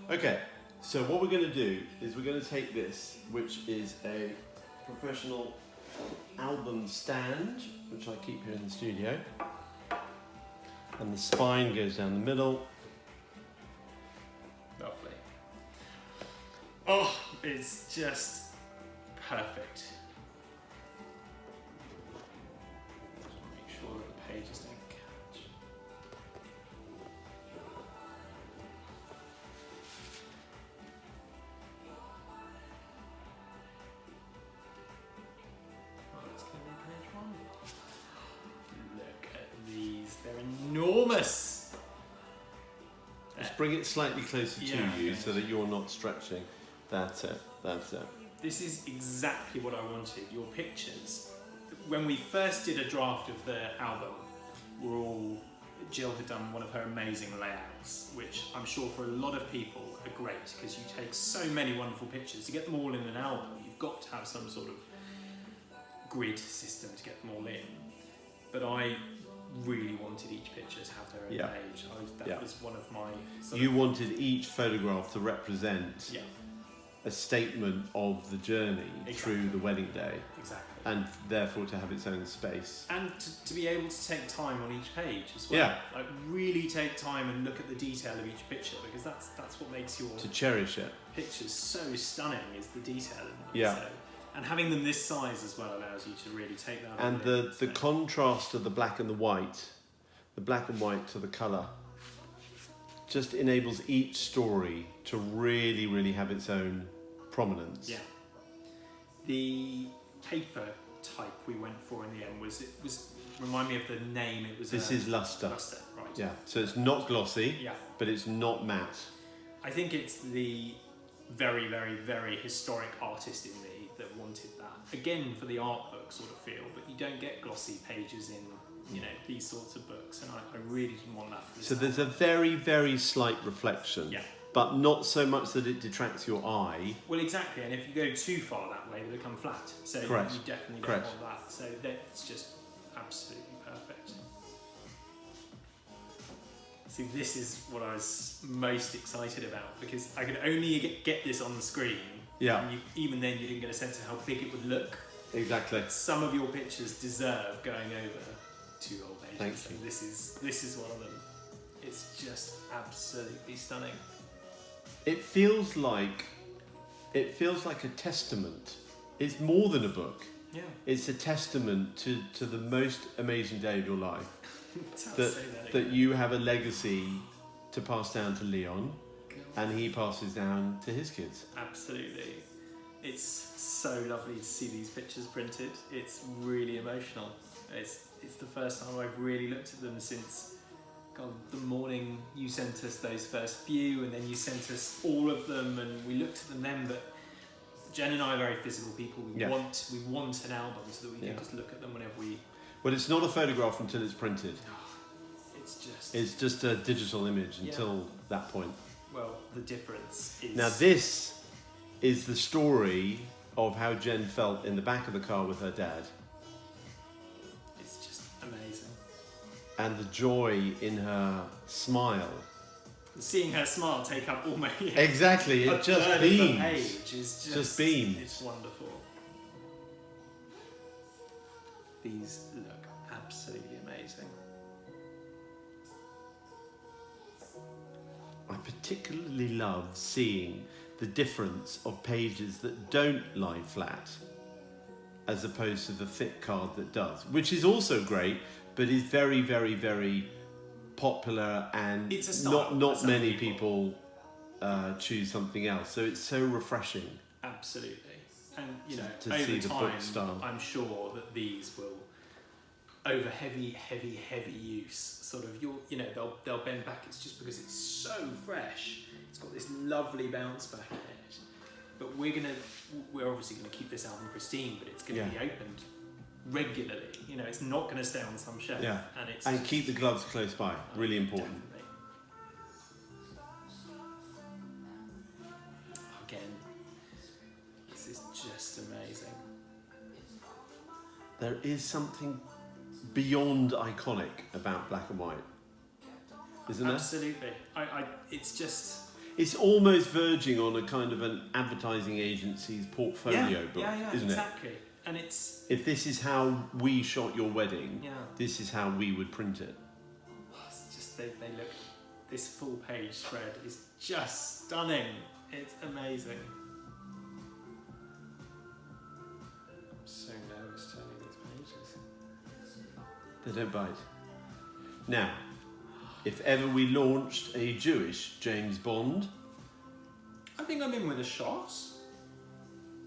Okay, so what we're going to do is we're going to take this, which is a professional album stand, which I keep here in the studio, and the spine goes down the middle. Lovely. Oh, it's just perfect. Just make sure that the pages don't catch. Oh, it's going to be page one. Look at these, they're enormous. Just bring it slightly closer to you so that you're not stretching. That's it, that's it. This is exactly what I wanted. Your pictures, when we first did a draft of the album, Jill had done one of her amazing layouts, which I'm sure for a lot of people are great because you take so many wonderful pictures. To get them all in an album, you've got to have some sort of grid system to get them all in. But I really wanted each picture to have their own page. That was one of my... You wanted each photograph to represent a statement of the journey through the wedding day. Exactly. And therefore to have its own space. And to be able to take time on each page as well. Yeah. Like really take time and look at the detail of each picture, because that's what makes your... To cherish it. Pictures so stunning is the detail in them. Yeah. So, and having them this size as well allows you to really take that and on. The contrast of the black and the white to the colour, just enables each story to really, really have its own prominence. Yeah. The paper type we went for in the end was remind me of the name. It was This is Luster. Luster, right? Yeah. So it's not glossy. Yeah. But it's not matte. I think it's the very, very, very historic artist in me that wanted that. Again, for the art book sort of feel, but you don't get glossy pages in, these sorts of books, and I really didn't want that for this. So there's a very, very slight reflection, but not so much that it detracts your eye. Well, exactly, and if you go too far that way, they become flat. So you definitely don't want that. So that's just absolutely perfect. See, this is what I was most excited about, because I could only get this on the screen. Yeah. And even then, you didn't get a sense of how big it would look. Exactly. Some of your pictures deserve going over 2 whole pages. Thank you. And this is one of them. It's just absolutely stunning. It feels like a testament. It's more than a book. Yeah. It's a testament to the most amazing day of your life. that you have a legacy to pass down to Leon, and he passes down to his kids. Absolutely. It's so lovely to see these pictures printed. It's really emotional. It's the first time I've really looked at them since the morning you sent us those first few, and then you sent us all of them, and we looked at them then. But Jen and I are very physical people. We want an album so that we can just look at them whenever we... Well, it's not a photograph until it's printed. It's just a digital image until that point. Well, the difference is... Now this is the story of how Jen felt in the back of the car with her dad. It's just amazing. And the joy in her smile. Seeing her smile take up all my... Exactly, it just beams. Page is just beams. It's wonderful. These look absolutely amazing. I particularly love seeing the difference of pages that don't lie flat as opposed to the thick card that does, which is also great, but is very, very, very popular, and it's a style not many people choose something else. So it's so refreshing. Absolutely. And to over see the time, book style. I'm sure that these will, over heavy use, sort of they'll bend back. It's just because it's so fresh. It's got this lovely bounce back in it. But we're obviously gonna keep this album pristine, but it's gonna be opened regularly. It's not gonna stay on some shelf. Yeah. And keep the gloves close by. Really important. Definitely. Again, this is just amazing. There is something beyond iconic about black and white, isn't there? Absolutely. It's just... It's almost verging on a kind of an advertising agency's portfolio book, isn't exactly. And it's... If this is how we shot your wedding, Yeah. this is how we would print it. It's just, they look... This full page spread is just stunning. It's amazing. I'm so nervous turning these pages. They don't bite. Now, if ever we launched a Jewish James Bond... I think I'm in with a shot.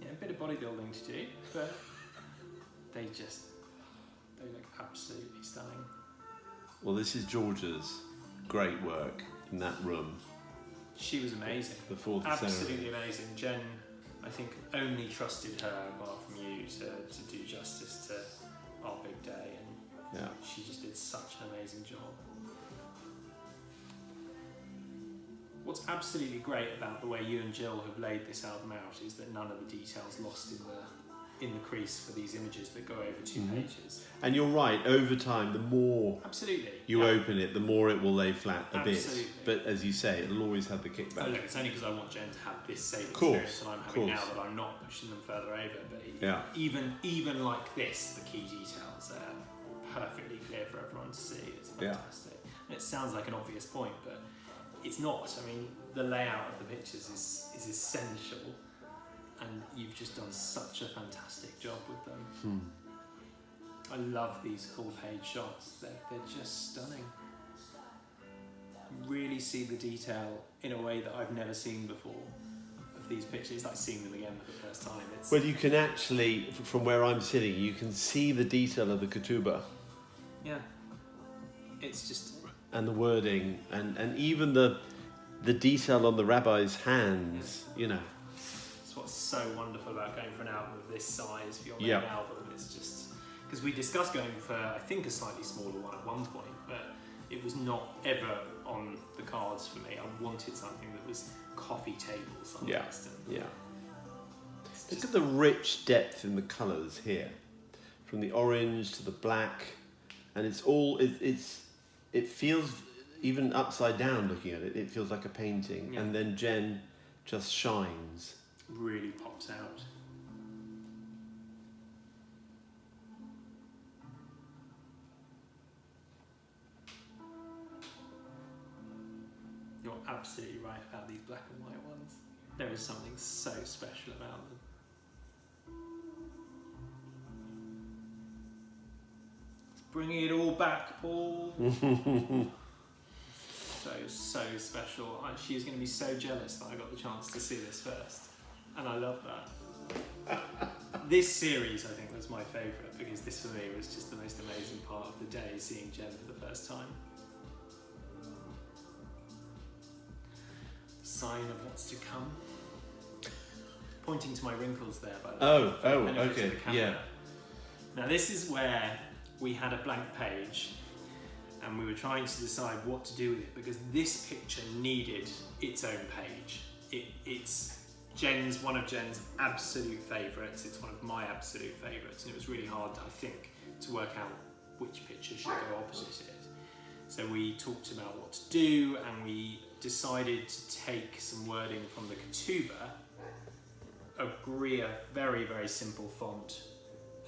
Yeah, a bit of bodybuilding to do, but they look absolutely stunning. Well, this is Georgia's great work in that room. She was amazing. Before the absolutely ceremony. Amazing. Jen, I think, only trusted her, apart from you, to do justice to our big day, and Yeah. she just did such an amazing job. What's absolutely great about the way you and Jill have laid this album out is that none of the details lost in the crease for these images that go over 2 pages. And you're right, over time, the more Absolutely. you open it, the more it will lay flat a Absolutely. bit. But as you say, it'll always have the kickback. Oh, look, it's only because I want Jen to have this same Course, experience that I'm having now course. that I'm not pushing them further over. But Yeah. even like this, the key details are perfectly clear for everyone to see. It's fantastic. And it sounds like an obvious point, but it's not. I mean, the layout of the pictures is essential, and you've just done such a fantastic job with them. I love these full page shots. They're just stunning. You really see the detail in a way that I've never seen before of these pictures. It's like seeing them again for the first time. It's, Well, you can actually, from where I'm sitting, you can see the detail of the ketubah yeah, it's just... and the wording, and even the detail on the rabbi's hands, you know. It's what's so wonderful about going for an album of this size for your main Yeah. album. It's just... Because we discussed going for, I think, a slightly smaller one at one point, but it was not ever on the cards for me. I wanted something that was coffee table sized. Yeah. Look at the rich depth in the colours here, from the orange to the black, and it's all it feels, even upside down looking at it, it feels like a painting. Yeah. And then Jen just shines. Really pops out. You're absolutely right about these black and white ones. There is something so special about them. It's bringing it all back, Paul. So special. She is going to be so jealous that I got the chance to see this first. And I love that. This series, I think, was my favourite, because this for me was just the most amazing part of the day, seeing Jen for the first time. Sign of what's to come. Pointing to my wrinkles there, by the way. for the benefit of okay, the camera. yeah. Now this is where we had a blank page and we were trying to decide what to do with it, because this picture needed its own page. It's one of Jen's absolute favourites. It's one of my absolute favourites, and it was really hard, I think, to work out which picture should go opposite it. So we talked about what to do, and we decided to take some wording from the ketubah, agree a very, very simple font,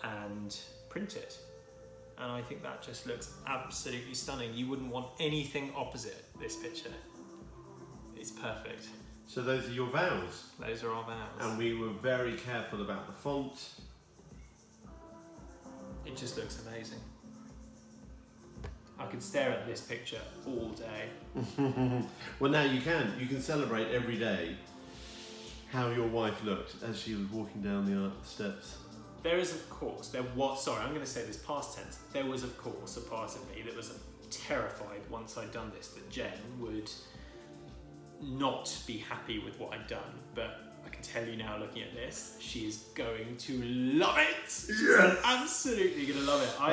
and print it. And I think that just looks absolutely stunning. You wouldn't want anything opposite this picture. It's perfect. So those are your vows. Those are our vows. And we were very careful about the font. It just looks amazing. I could stare at this picture all day. Well, now you can celebrate every day how your wife looked as she was walking down the steps. There is, of course, I'm going to say this past tense. There was, of course, a part of me that was terrified once I'd done this that Jen would not be happy with what I'd done. But I can tell you now, looking at this, she is going to love it. She's absolutely going to love it. I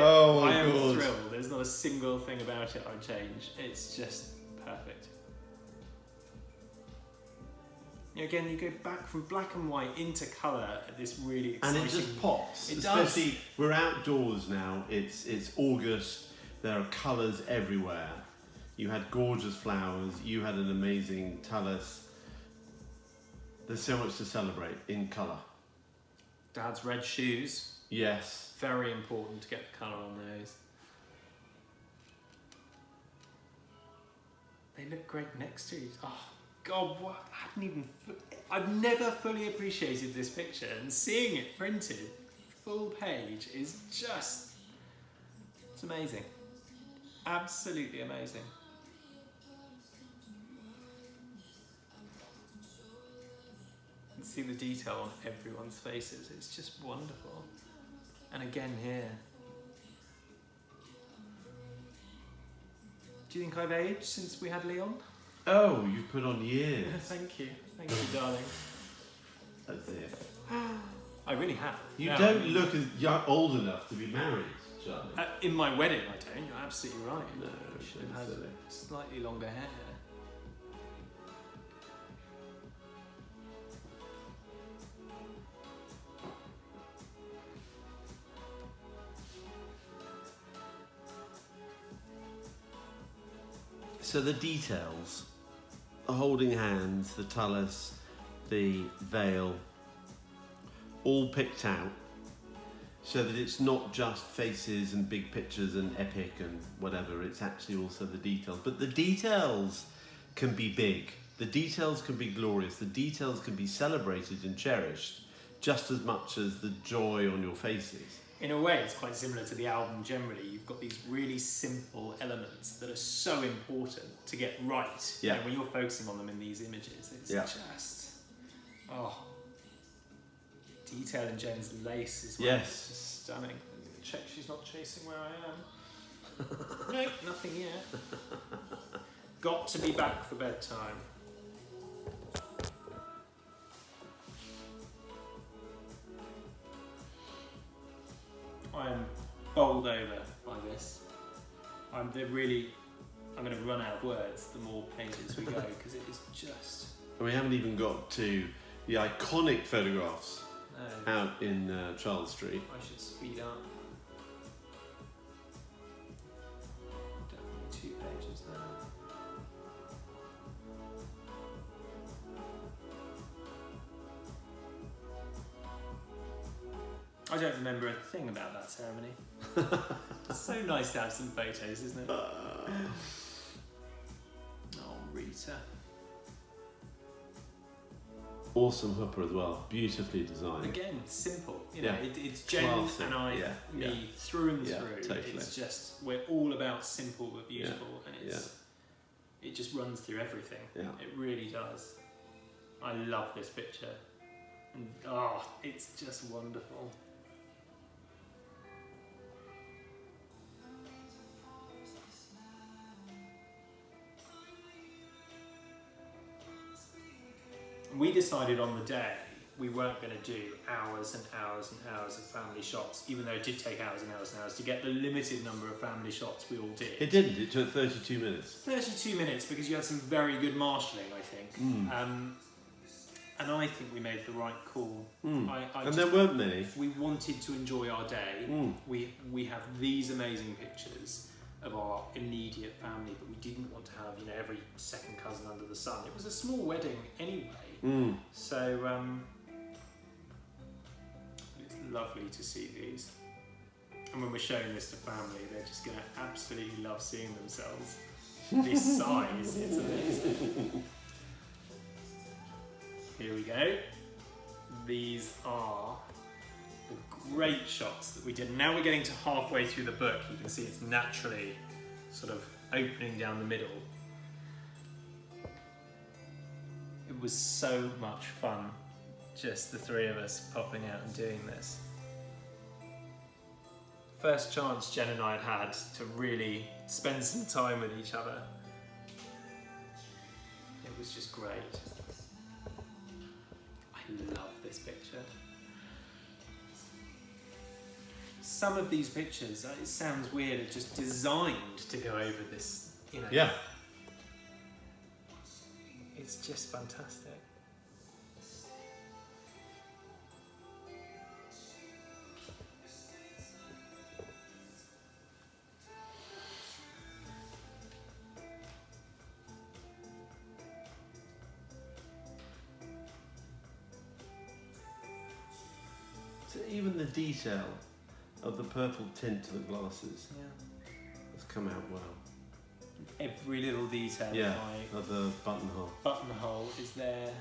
am thrilled. There's not a single thing about it I'd change. It's just perfect. Again, you go back from black and white into colour at this really exciting... And it just pops. It Especially, does. We're outdoors now. It's August. There are colours everywhere. You had gorgeous flowers. You had an amazing talus. There's so much to celebrate in colour. Dad's red shoes. Yes. Very important to get the colour on those. They look great next to each other. Oh, God, what? I've never fully appreciated this picture, and seeing it printed, full page, is just, it's amazing. Absolutely amazing. You can see the detail on everyone's faces. It's just wonderful. And again here. Do you think I've aged since we had Leon? Oh, you've put on years. Thank you, darling. As if. I really have. You No, don't I mean, look as old enough to be married, Charlie. in my wedding, I don't. You're absolutely right. No, I should have had silly. slightly longer hair. So the details, the holding hands, the talus, the veil, all picked out so that it's not just faces and big pictures and epic and whatever, it's actually also the details. But the details can be big, the details can be glorious, the details can be celebrated and cherished just as much as the joy on your faces. In a way, it's quite similar to the album generally. You've got these really simple elements that are so important to get right. Yeah. You know, when you're focusing on them in these images, it's just, oh. Detail in Jen's lace as well. Yes. It's just stunning. I'm gonna check she's not chasing where I am. Nope, nothing yet. Got to be back for bedtime. I am bowled over by this. I'm going to run out of words the more pages we go, because it is just... And we haven't even got to the iconic photographs No, out in Charles Street. I should speed up. Definitely 2 pages now. I don't remember a thing about that ceremony. It's so nice to have some photos, isn't it? Oh, Rita. Awesome hooper as well, beautifully designed. Again, simple. You know, Yeah. it's Jen Classy. and I, Yeah, me, yeah. through and Yeah, through. totally. It's just, we're all about simple but beautiful, and it just runs through everything. Yeah. It really does. I love this picture. And, oh, it's just wonderful. We decided on the day we weren't going to do hours and hours and hours of family shots, even though it did take hours and hours and hours to get the limited number of family shots we all did. It didn't, it took 32 minutes. 32 minutes, because you had some very good marshalling, I think. And I think we made the right call. And there weren't many. We wanted to enjoy our day. We have these amazing pictures of our immediate family, but we didn't want to have, you know, every second cousin under the sun. It was a small wedding anyway. So it's lovely to see these. And when we're showing this to family, they're just going to absolutely love seeing themselves. This size, it's amazing. Here we go. These are the great shots that we did. Now we're getting to halfway through the book. You can see it's naturally sort of opening down the middle. It was so much fun, just the 3 of us popping out and doing this. First chance Jen and I had to really spend some time with each other. It was just great. I love this picture. Some of these pictures, it sounds weird, are just designed to go over this, you know. Yeah. It's just fantastic. even the detail of the purple tint to the glasses Yeah. has come out well. Every little detail Yeah, of my of the buttonhole. buttonhole is there.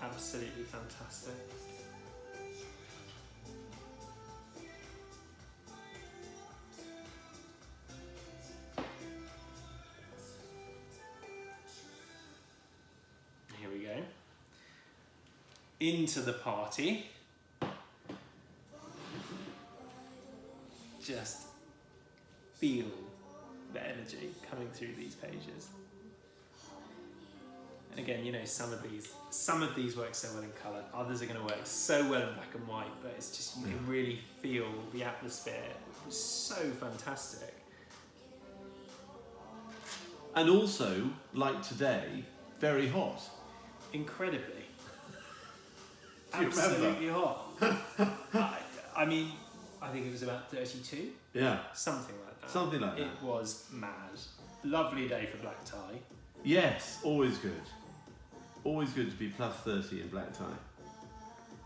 Absolutely fantastic. Here we go. Into the party. Just feel the energy coming through these pages. And again, you know, some of these work so well in colour, others are going to work so well in black and white, but it's just, you can really feel the atmosphere. It was so fantastic. And also, like today, very hot. Incredibly. Do you remember? Absolutely hot. I mean, I think it was about 32. Yeah. Something like that. Something like that. It was mad. Lovely day for black tie. Yes, always good. Always good to be plus 30 in black tie.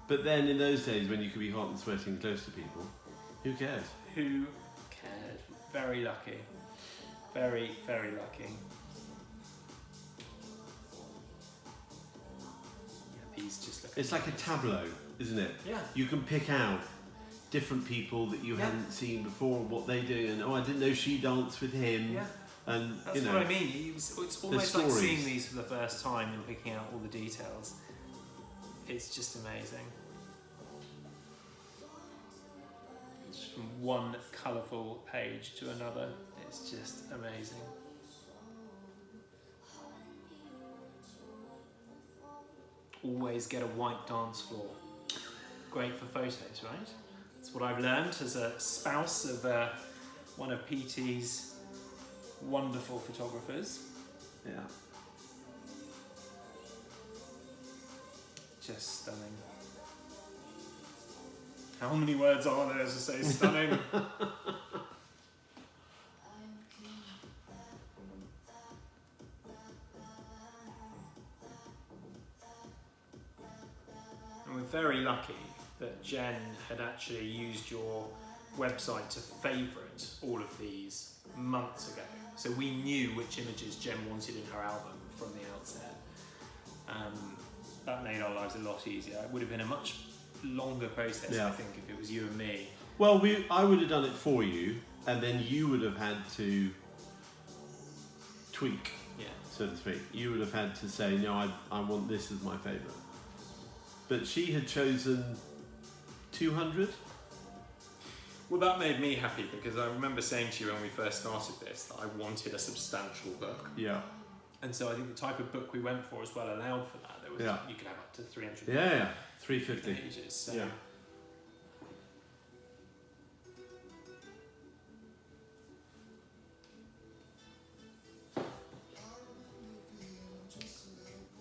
But then in those days when you could be hot and sweating close to people, who cares? Who cared? Very lucky. Very, very lucky. Yeah, these just look... It's like a tableau, isn't it? Yeah. You can pick out different people that you hadn't seen before, what they do, and I didn't know she danced with him. Yeah. And that's you know, what I mean. It's almost like seeing these for the first time and picking out all the details. It's just amazing. It's from one colourful page to another. It's just amazing. Always get a white dance floor. Great for photos, right? That's what I've learned as a spouse of one of PT's wonderful photographers. yeah. Just stunning. How many words are there to say stunning? And we're very lucky that Jen had actually used your website to favourite all of these months ago. So we knew which images Jen wanted in her album from the outset. That made our lives a lot easier. It would have been a much longer process, I think, if it was you and me. Well, I would have done it for you, and then you would have had to tweak, so to speak. You would have had to say, no, I want this as my favourite. But she had chosen 200? Well, that made me happy because I remember saying to you when we first started this that I wanted a substantial book. Yeah. And so I think the type of book we went for as well allowed for that. There was, you could have up to 300 yeah, 350 pages. So. Yeah.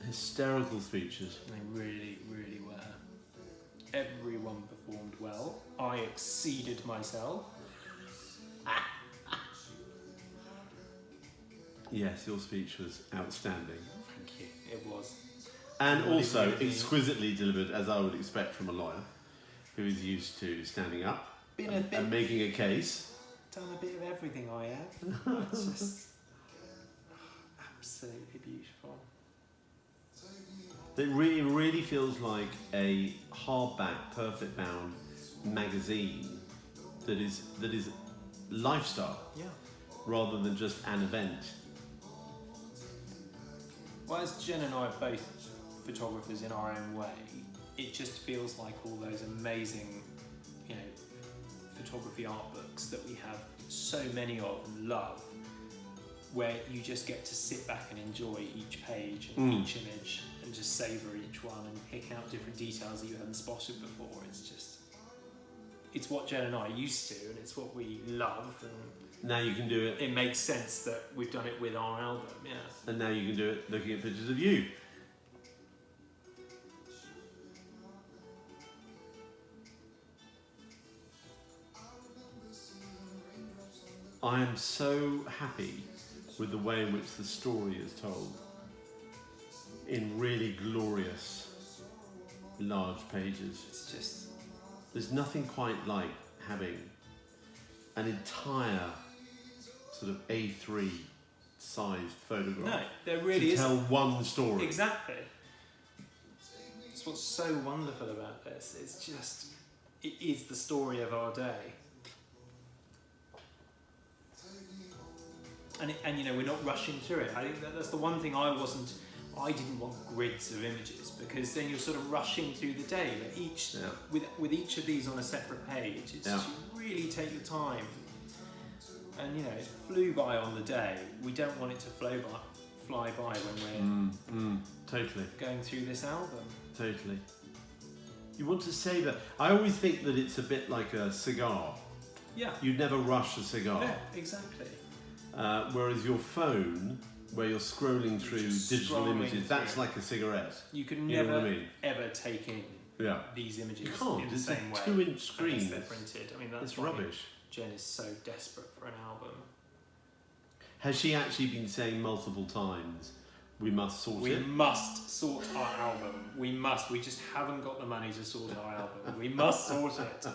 Hysterical speeches. They really, really were. Everyone performed well. I exceeded myself. Yes, your speech was outstanding. Thank you. It was. And also exquisitely delivered, as I would expect from a lawyer who is used to standing up and making a case. Done a bit of everything I have. It's just absolutely beautiful. It really feels like a hardback, perfect bound magazine that is lifestyle, rather than just an event. Well, as Jen and I are both photographers in our own way, it just feels like all those amazing, photography art books that we have so many of and love, where you just get to sit back and enjoy each page and each image and just savour each one and pick out different details that you hadn't spotted before. It's what Jen and I are used to, and it's what we love. And now you can do it. It makes sense that we've done it with our album, And now you can do it looking at pictures of you. I am so happy with the way in which the story is told in really glorious large pages. It's just... There's nothing quite like having an entire sort of A3 sized photograph. No, there really to is. tell one story. Exactly. It's what's so wonderful about this. It's just, it is the story of our day. And you know, we're not rushing through it. I think that's the one thing I didn't want grids of images, because then you're sort of rushing through the day. But with each of these on a separate page, it's just, you really take your time. And you know, it flew by on the day. We don't want it to fly by when we're totally going through this album. Totally. You want to savour. I always think that it's a bit like a cigar. Yeah. You'd never rush a cigar. Yeah, exactly. Whereas your phone, where you're scrolling through digital images, that's like a cigarette. You could You know never what I mean? ever take in these images You can't. in the It's same a way. 2-inch screen. Unless they're printed. I mean, that's It's why rubbish. Jen is so desperate for an album. Has she actually been saying multiple times, we must sort We it? must sort our album. We must. We just haven't got the money to sort our album. We must sort it.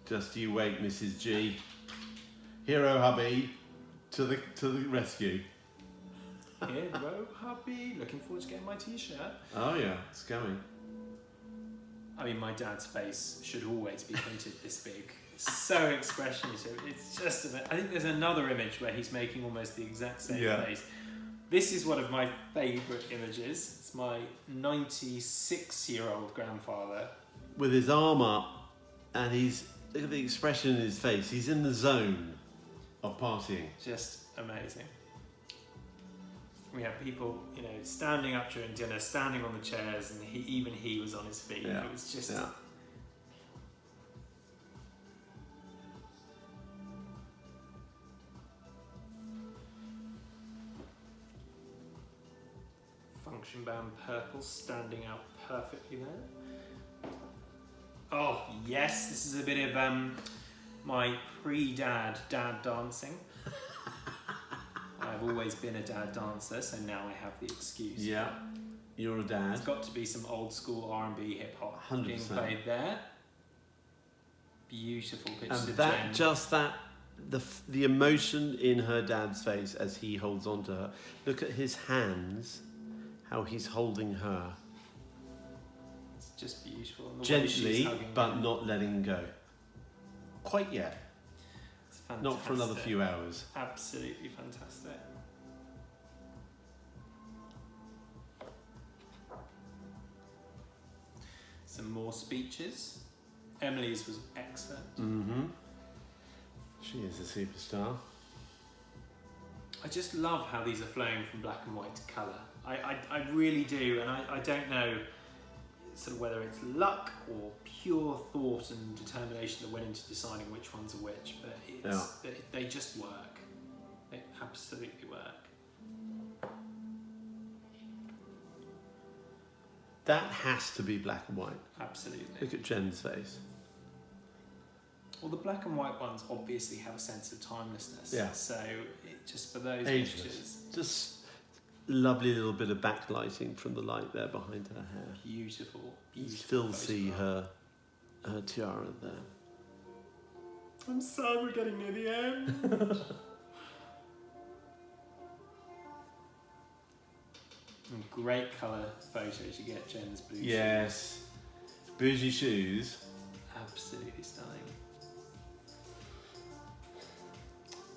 Just you wait, Mrs. G. Hero hubby to the rescue. Hero hubby. Looking forward to getting my t-shirt. Oh yeah, it's coming. I mean, my dad's face should always be printed this big. It's so expressionative. It's just I think there's another image where he's making almost the exact same face. This is one of my favourite images. It's my 96-year-old grandfather. With his arm up, and look at the expression in his face. He's in the zone of partying. Just amazing. We have people, you know, standing up during dinner, standing on the chairs, and even he was on his feet. Yeah. It was just... Yeah. Function band purple standing out perfectly there. Oh, yes, this is a bit of my pre-dad dancing. I've always been a dad dancer, so now I have the excuse. Yeah, you're a dad. There's got to be some old school R&B hip hop 100%. being played there. Beautiful pictures And of that, Jen. the emotion in her dad's face as he holds on to her. Look at his hands, how he's holding her. It's just beautiful. And the way she's Gently, hugging but him. not letting go. Quite yet. It's fantastic. Not for another few hours. Absolutely fantastic. Some more speeches. Emily's was excellent. Mm-hmm. She is a superstar. I just love how these are flowing from black and white to colour. I really do, and I don't know sort of whether it's luck or pure thought and determination that went into deciding which ones are which, but they just work. They absolutely work. That has to be black and white. Absolutely. Look at Jen's face. Well, the black and white ones obviously have a sense of timelessness. Yeah. So just for those Ageless. pictures, Just lovely little bit of backlighting from the light there behind her hair. beautiful. You Beautiful. still see photograph. her tiara there. I'm sad we're getting near the end. And great colour photos you get, Jen's blue shoes. Yes. Bougie shoes. Absolutely stunning.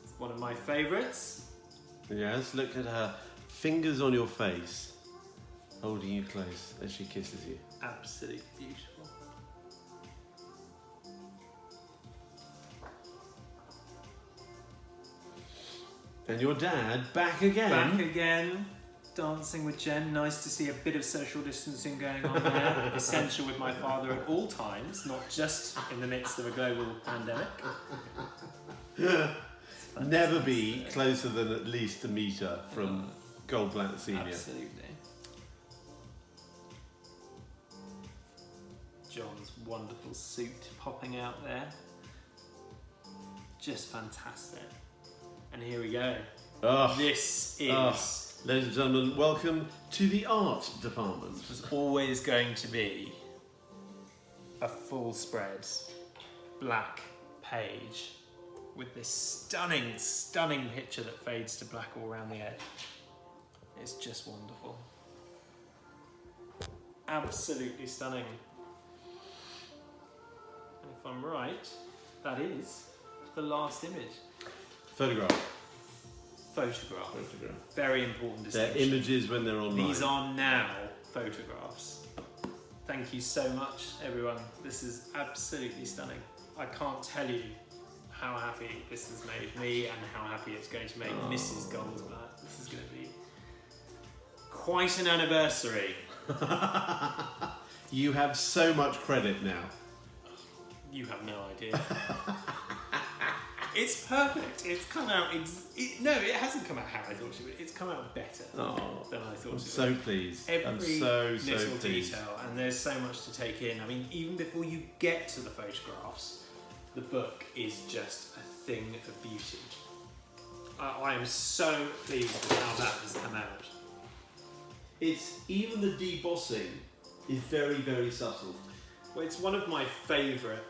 It's one of my favourites. Yes, look at her fingers on your face, holding you close as she kisses you. Absolutely beautiful. And your dad back again. Back again, dancing with Jen. Nice to see a bit of social distancing going on there. Essential with my father at all times, not just in the midst of a global pandemic. Never be closer than at least a metre from Goldblatt Senior. Absolutely. John's wonderful suit popping out there. Just fantastic. And here we go. Oh, This is Ladies and gentlemen, welcome to the art department. There's always going to be a full spread black page with this stunning, stunning picture that fades to black all around the edge. It's just wonderful. Absolutely stunning. And if I'm right, that is the last image. Photograph. Photograph. Photograph. Very important They're distinction. images when they're online. These are now photographs. Thank you so much, everyone. This is absolutely stunning. I can't tell you how happy this has made me and how happy it's going to make Mrs. Goldsblatt. This is going to be quite an anniversary. You have so much credit now. You have no idea. It's perfect. It's come out. No, it hasn't come out how I thought it would. It's come out better than I thought it would. I'm so pleased. Every so little pleased. detail, and there's so much to take in. I mean, even before you get to the photographs, the book is just a thing of beauty. I am so pleased with how that has come out. It's even the debossing is very, very subtle. Well, it's one of my favourite,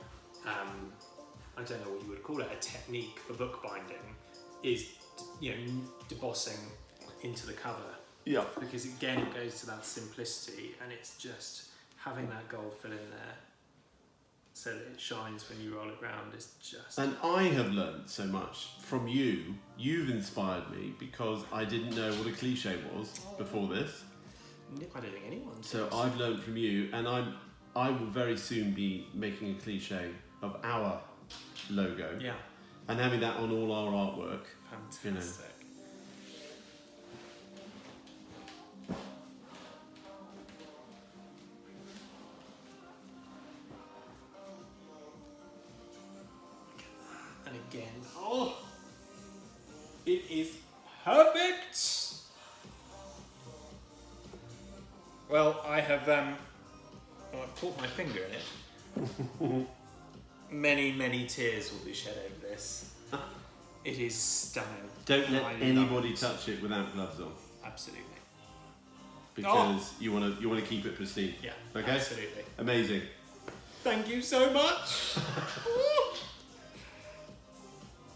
I don't know what you would call it, a technique for bookbinding, is, debossing into the cover. Yeah. Because again, it goes to that simplicity, and it's just having that gold fill in there so that it shines when you roll it round is just... And I have learned so much from you. You've inspired me because I didn't know what a cliche was before this. I don't think anyone does. So I've learned from you, and I will very soon be making a cliche of our logo. Yeah. And having that on all our artwork. Fantastic. And again, it is perfect. Well, I have I've caught my finger in it. Many tears will be shed over this. It is stunning. Don't let I love anybody it. touch it without gloves on, Absolutely. because you want to keep it pristine. Yeah. Okay. Absolutely. Amazing. Thank you so much.